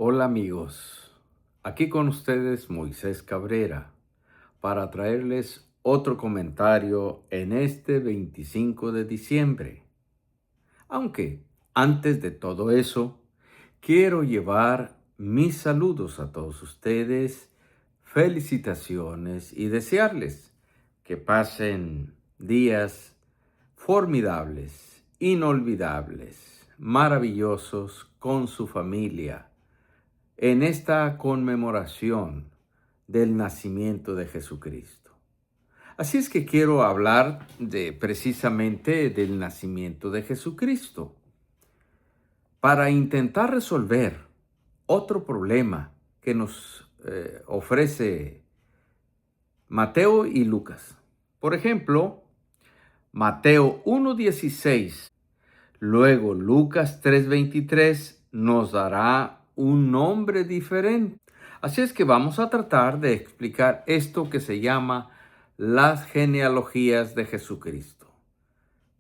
Hola amigos, aquí con ustedes Moisés Cabrera para traerles otro comentario en este 25 de diciembre. Aunque antes de todo eso, quiero llevar mis saludos a todos ustedes, felicitaciones y desearles que pasen días formidables, inolvidables, maravillosos con su familia en esta conmemoración del nacimiento de Jesucristo. Así es que quiero hablar precisamente del nacimiento de Jesucristo para intentar resolver otro problema que nos ofrece Mateo y Lucas. Por ejemplo, Mateo 1:16, luego Lucas 3:23 nos dará un nombre diferente. Así es que vamos a tratar de explicar esto que se llama las genealogías de Jesucristo.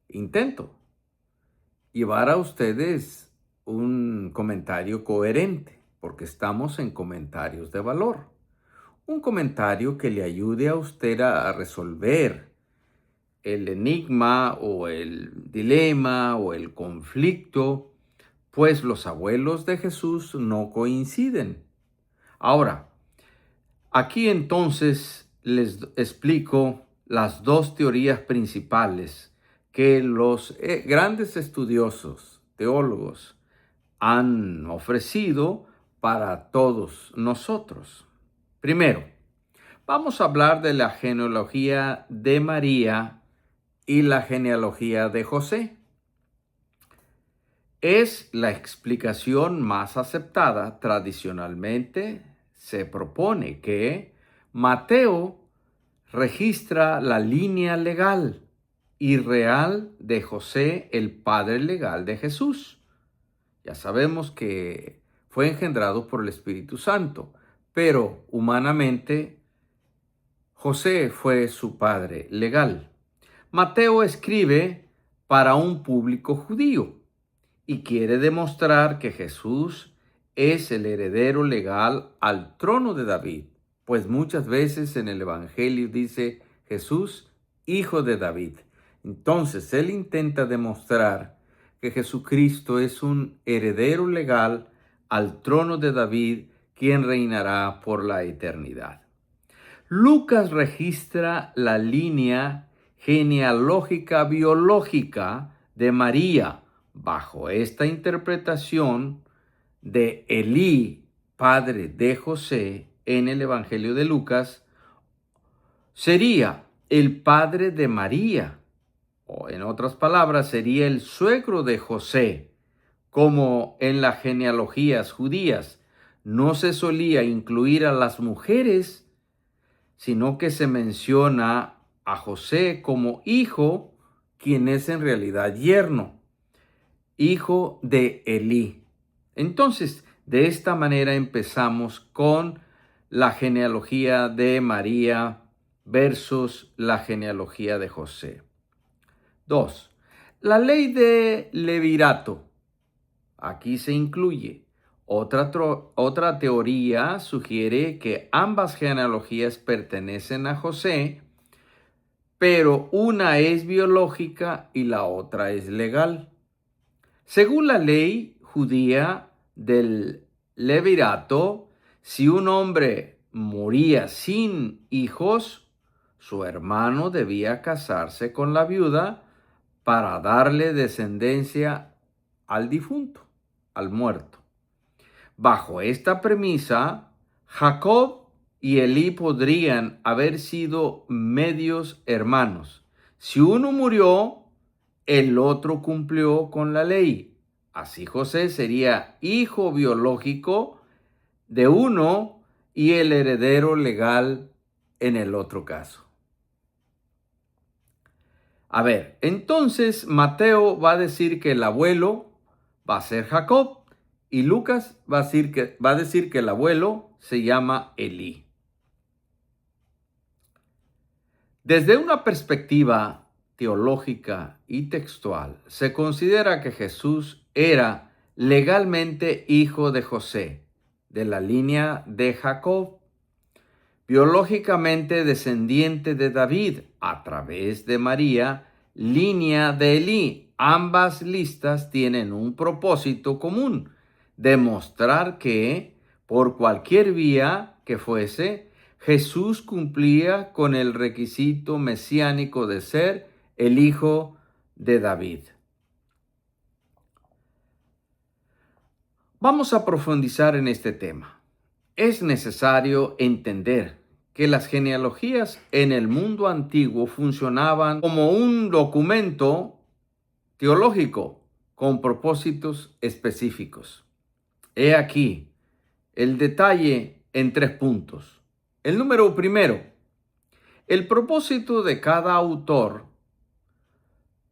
Intento llevar a ustedes un comentario coherente, porque estamos en comentarios de valor. Un comentario que le ayude a usted a resolver el enigma o el dilema o el conflicto, pues los abuelos de Jesús no coinciden. Ahora, aquí entonces les explico las dos teorías principales que los grandes estudiosos, teólogos, han ofrecido para todos nosotros. Primero, vamos a hablar de la genealogía de María y la genealogía de José. Es la explicación más aceptada. Tradicionalmente se propone que Mateo registra la línea legal y real de José, el padre legal de Jesús. Ya sabemos que fue engendrado por el Espíritu Santo, pero humanamente José fue su padre legal. Mateo escribe para un público judío y quiere demostrar que Jesús es el heredero legal al trono de David, pues muchas veces en el Evangelio dice Jesús, hijo de David. Entonces él intenta demostrar que Jesucristo es un heredero legal al trono de David, quien reinará por la eternidad. Lucas registra la línea genealógica biológica de María. Bajo esta interpretación de Elí, padre de José, en el Evangelio de Lucas, sería el padre de María, o en otras palabras, sería el suegro de José. Como en las genealogías judías no se solía incluir a las mujeres, sino que se menciona a José como hijo, quien es en realidad yerno, hijo de Elí. Entonces, de esta manera empezamos con la genealogía de María versus la genealogía de José. 2. La ley de Levirato. Aquí se incluye. Otra teoría sugiere que ambas genealogías pertenecen a José, pero una es biológica y la otra es legal. Según la ley judía del Levirato, si un hombre moría sin hijos, su hermano debía casarse con la viuda para darle descendencia al difunto, al muerto. Bajo esta premisa, Jacob y Elí podrían haber sido medios hermanos. Si uno murió, el otro cumplió con la ley. Así José sería hijo biológico de uno y el heredero legal en el otro caso. A ver, entonces Mateo va a decir que el abuelo va a ser Jacob y Lucas va a decir que el abuelo se llama Elí. Desde una perspectiva teológica y textual, se considera que Jesús era legalmente hijo de José, de la línea de Jacob, biológicamente descendiente de David a través de María, línea de Elí. Ambas listas tienen un propósito común: demostrar que, por cualquier vía que fuese, Jesús cumplía con el requisito mesiánico de ser el hijo de David. Vamos a profundizar en este tema. Es necesario entender que las genealogías en el mundo antiguo funcionaban como un documento teológico con propósitos específicos. He aquí el detalle en 3 puntos. El número primero: el propósito de cada autor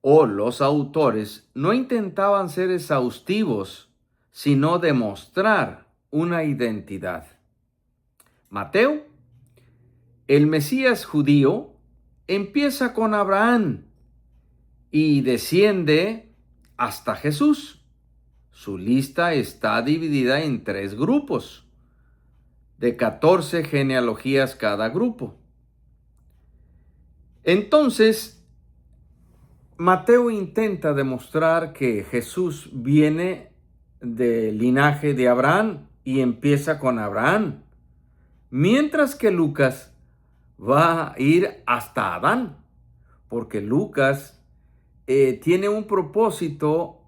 o los autores no intentaban ser exhaustivos, sino demostrar una identidad. Mateo, el Mesías judío, empieza con Abraham y desciende hasta Jesús. Su lista está dividida en 3 grupos, de 14 genealogías cada grupo. Entonces, Mateo intenta demostrar que Jesús viene del linaje de Abraham y empieza con Abraham, mientras que Lucas va a ir hasta Adán, porque Lucas tiene un propósito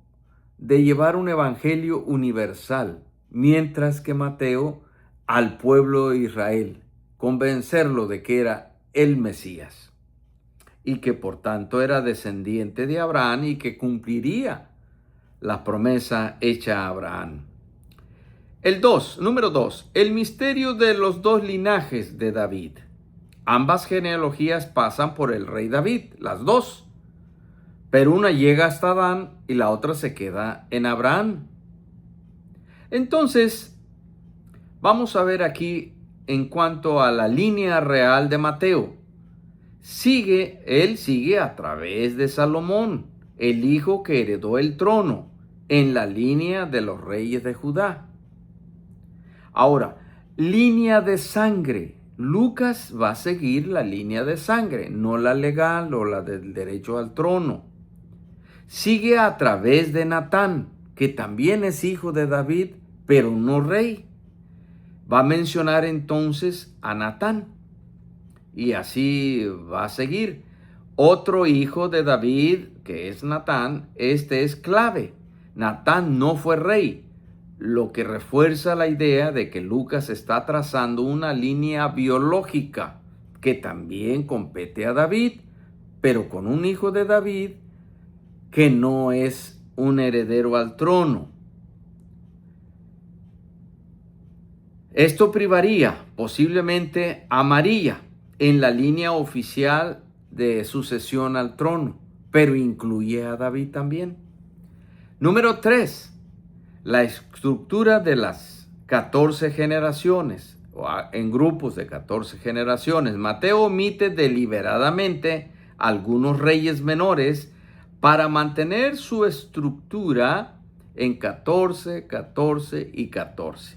de llevar un evangelio universal, mientras que Mateo al pueblo de Israel, convencerlo de que era el Mesías y que por tanto era descendiente de Abraham y que la promesa hecha a Abraham. Número 2, el misterio de los 2 linajes de David. Ambas genealogías pasan por el rey David, las 2, pero una llega hasta Adán y la otra se queda en Abraham. Entonces, vamos a ver aquí en cuanto a la línea real de Mateo. Él sigue a través de Salomón, el hijo que heredó el trono, en la línea de los reyes de Judá. Ahora, línea de sangre. Lucas va a seguir la línea de sangre, no la legal o la del derecho al trono. Sigue a través de Natán, que también es hijo de David, pero no rey. Va a mencionar entonces a Natán. Y así va a seguir. Otro hijo de David, que es Natán, este es clave. Natán no fue rey, lo que refuerza la idea de que Lucas está trazando una línea biológica que también compete a David, pero con un hijo de David que no es un heredero al trono. Esto privaría posiblemente a María en la línea oficial de sucesión al trono, pero incluye a David también. Número 3, la estructura de las 14 generaciones, en grupos de 14 generaciones. Mateo omite deliberadamente algunos reyes menores para mantener su estructura en 14, 14 y 14.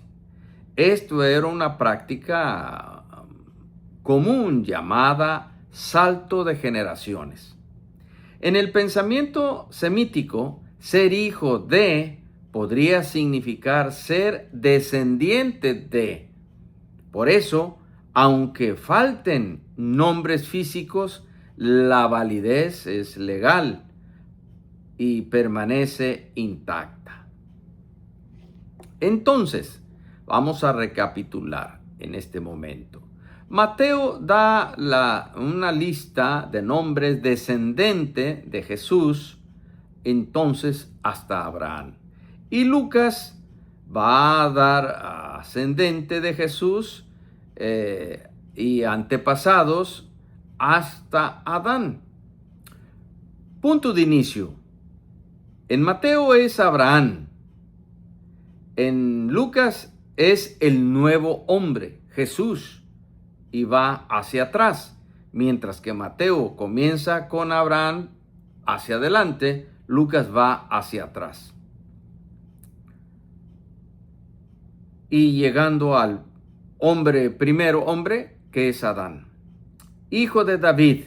Esto era una práctica común llamada salto de generaciones. En el pensamiento semítico, ser hijo de podría significar ser descendiente de. Por eso, aunque falten nombres físicos, la validez es legal y permanece intacta. Entonces, vamos a recapitular en este momento. Mateo da una lista de nombres descendente de Jesús, entonces hasta Abraham. Y Lucas va a dar ascendente de Jesús y antepasados hasta Adán. Punto de inicio. En Mateo es Abraham. En Lucas es el nuevo hombre, Jesús, y va hacia atrás. Mientras que Mateo comienza con Abraham hacia adelante, Lucas va hacia atrás. y llegando al primero hombre, que es Adán. Hijo de David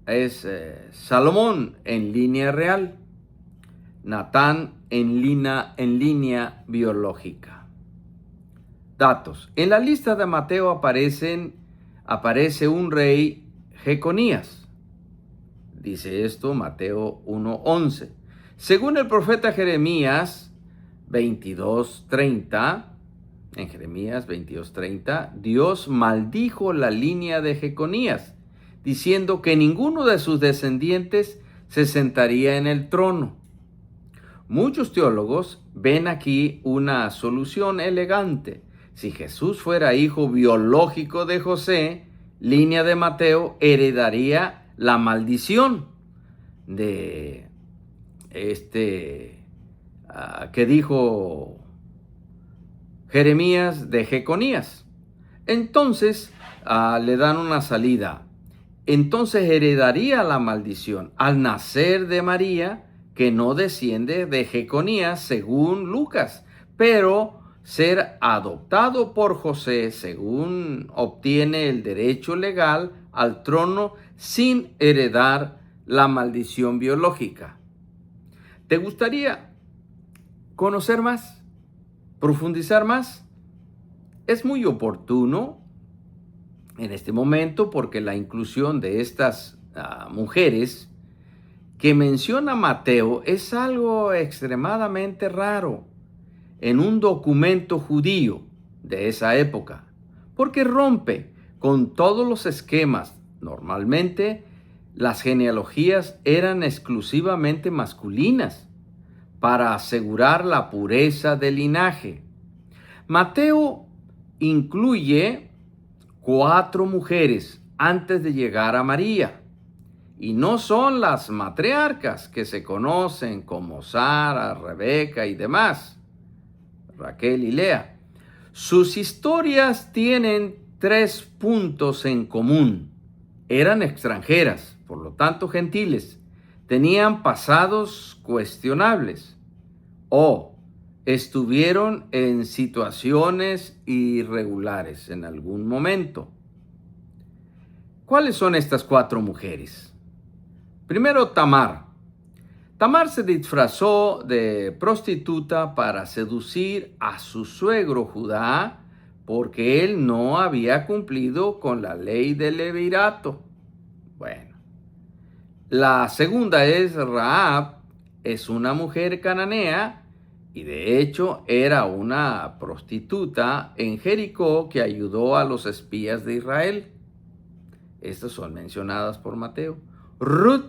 es Salomón en línea real, Natán en línea biológica. Datos. En la lista de Mateo aparece un rey Jeconías. Dice esto Mateo 1:11. Según el profeta Jeremías 22:30, en Jeremías 22:30, Dios maldijo la línea de Jeconías, diciendo que ninguno de sus descendientes se sentaría en el trono. Muchos teólogos ven aquí una solución elegante. Si Jesús fuera hijo biológico de José, línea de Mateo heredaría la maldición de que dijo Jeremías de Jeconías. Entonces le dan una salida. Entonces heredaría la maldición al nacer de María, que no desciende de Jeconías según Lucas, pero ser adoptado por José según obtiene el derecho legal al trono sin heredar la maldición biológica. ¿Te gustaría conocer más? ¿Profundizar más? Es muy oportuno en este momento porque la inclusión de estas mujeres que menciona Mateo es algo extremadamente raro en un documento judío de esa época, porque rompe con todos los esquemas. Normalmente las genealogías eran exclusivamente masculinas para asegurar la pureza del linaje. Mateo incluye 4 mujeres antes de llegar a María. Y no son las matriarcas que se conocen como Sara, Rebeca y demás, Raquel y Lea. Sus historias tienen 3 puntos en común. Eran extranjeras, por lo tanto gentiles. Tenían pasados cuestionables o estuvieron en situaciones irregulares en algún momento. ¿Cuáles son estas 4 mujeres? Primero, Tamar. Tamar se disfrazó de prostituta para seducir a su suegro Judá porque él no había cumplido con la ley del levirato. Bueno, la segunda es Rahab, es una mujer cananea y de hecho era una prostituta en Jericó que ayudó a los espías de Israel. Estas son mencionadas por Mateo. Ruth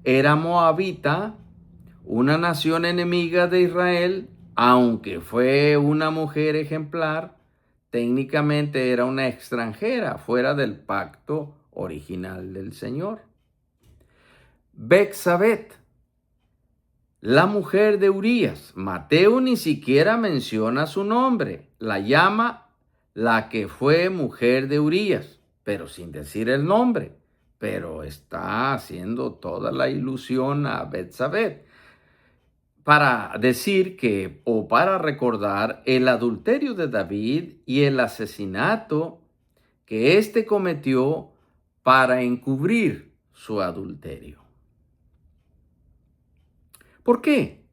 era moabita, una nación enemiga de Israel, aunque fue una mujer ejemplar, técnicamente era una extranjera fuera del pacto original del Señor. Betsabé, la mujer de Urías. Mateo ni siquiera menciona su nombre, la llama la que fue mujer de Urías, pero sin decir el nombre. Pero está haciendo toda la ilusión a Betsabé para decir que, o para recordar el adulterio de David y el asesinato que éste cometió para encubrir su adulterio. ¿Por qué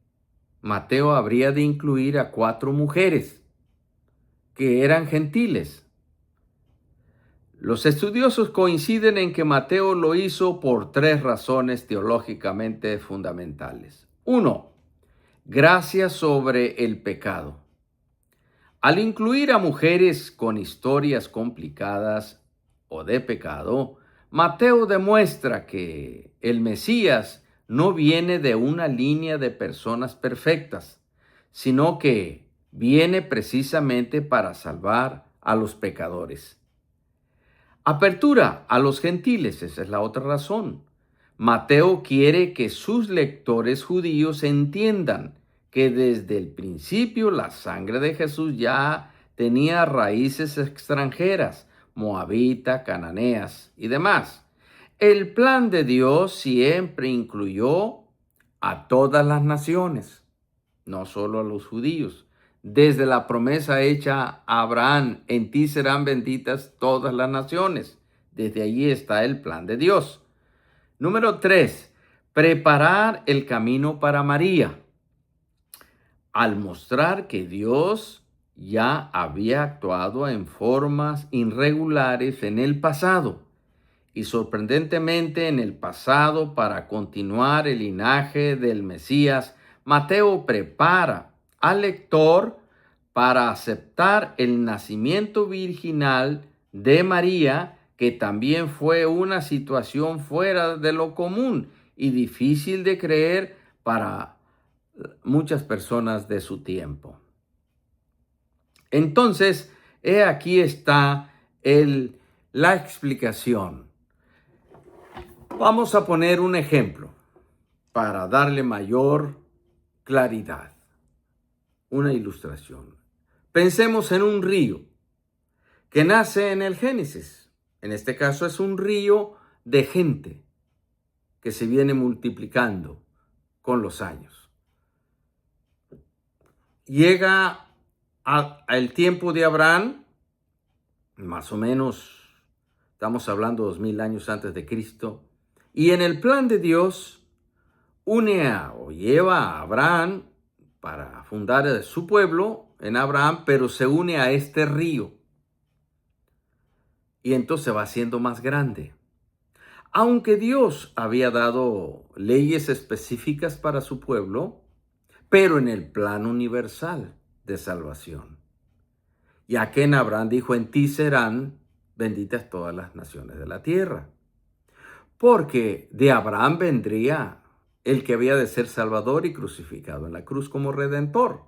Mateo habría de incluir a 4 mujeres que eran gentiles? Los estudiosos coinciden en que Mateo lo hizo por 3 razones teológicamente fundamentales. 1. Gracia sobre el pecado. Al incluir a mujeres con historias complicadas o de pecado, Mateo demuestra que el Mesías no viene de una línea de personas perfectas, sino que viene precisamente para salvar a los pecadores. Apertura a los gentiles, esa es la otra razón. Mateo quiere que sus lectores judíos entiendan que desde el principio la sangre de Jesús ya tenía raíces extranjeras, moabita, cananeas y demás. El plan de Dios siempre incluyó a todas las naciones, no solo a los judíos. desde la promesa hecha a Abraham, en ti serán benditas todas las naciones. Desde allí está el plan de Dios. Número 3, preparar el camino para María. Al mostrar que Dios ya había actuado en formas irregulares en el pasado y sorprendentemente en el pasado para continuar el linaje del Mesías, Mateo prepara al lector para aceptar el nacimiento virginal de María, que también fue una situación fuera de lo común y difícil de creer para muchas personas de su tiempo. Entonces, aquí está la explicación. Vamos a poner un ejemplo para darle mayor claridad. Una ilustración. Pensemos en un río que nace en el Génesis. En este caso es un río de gente que se viene multiplicando con los años. Llega al tiempo de Abraham, más o menos, estamos hablando 2000 años antes de Cristo, y en el plan de Dios lleva a Abraham para fundar su pueblo en Abraham, pero se une a este río. Y entonces va siendo más grande. Aunque Dios había dado leyes específicas para su pueblo, pero en el plan universal de salvación. Ya que en Abraham dijo, en ti serán benditas todas las naciones de la tierra. Porque de Abraham vendría el que había de ser salvador y crucificado en la cruz como redentor.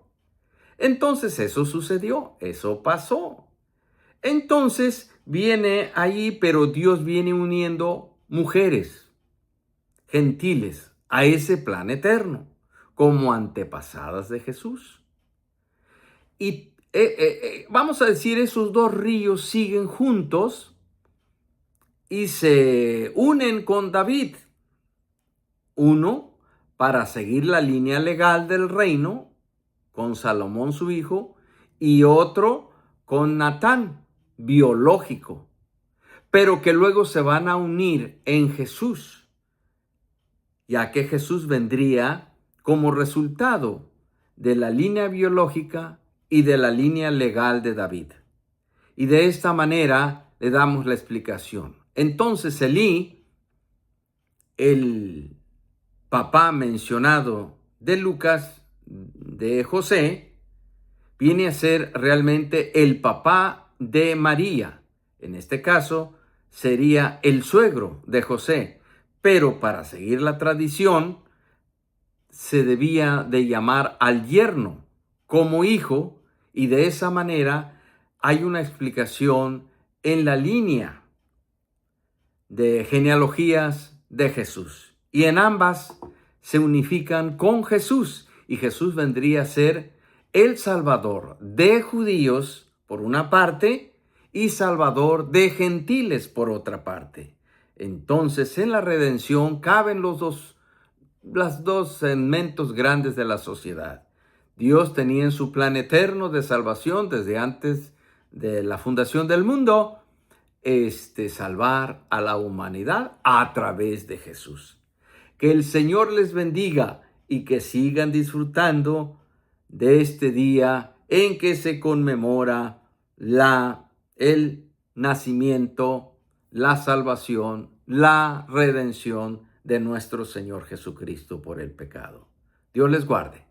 Entonces eso sucedió, eso pasó. Entonces viene allí, pero Dios viene uniendo mujeres gentiles a ese plan eterno, como antepasadas de Jesús. Y vamos a decir, esos dos ríos siguen juntos y se unen con David. Uno para seguir la línea legal del reino, con Salomón su hijo, y otro con Natán, biológico, pero que luego se van a unir en Jesús, ya que Jesús vendría como resultado de la línea biológica y de la línea legal de David. Y de esta manera le damos la explicación. Entonces Elí, el papá mencionado de Lucas, de José, viene a ser realmente el papá de María. En este caso sería el suegro de José, pero para seguir la tradición se debía de llamar al yerno como hijo, y de esa manera hay una explicación en la línea de genealogías de Jesús. Y en ambas se unifican con Jesús, y Jesús vendría a ser el Salvador de judíos por una parte y Salvador de gentiles por otra parte. Entonces en la redención caben los dos segmentos grandes de la sociedad. Dios tenía en su plan eterno de salvación desde antes de la fundación del mundo, salvar a la humanidad a través de Jesús. Que el Señor les bendiga y que sigan disfrutando de este día en que se conmemora el nacimiento, la salvación, la redención de nuestro Señor Jesucristo por el pecado. Dios les guarde.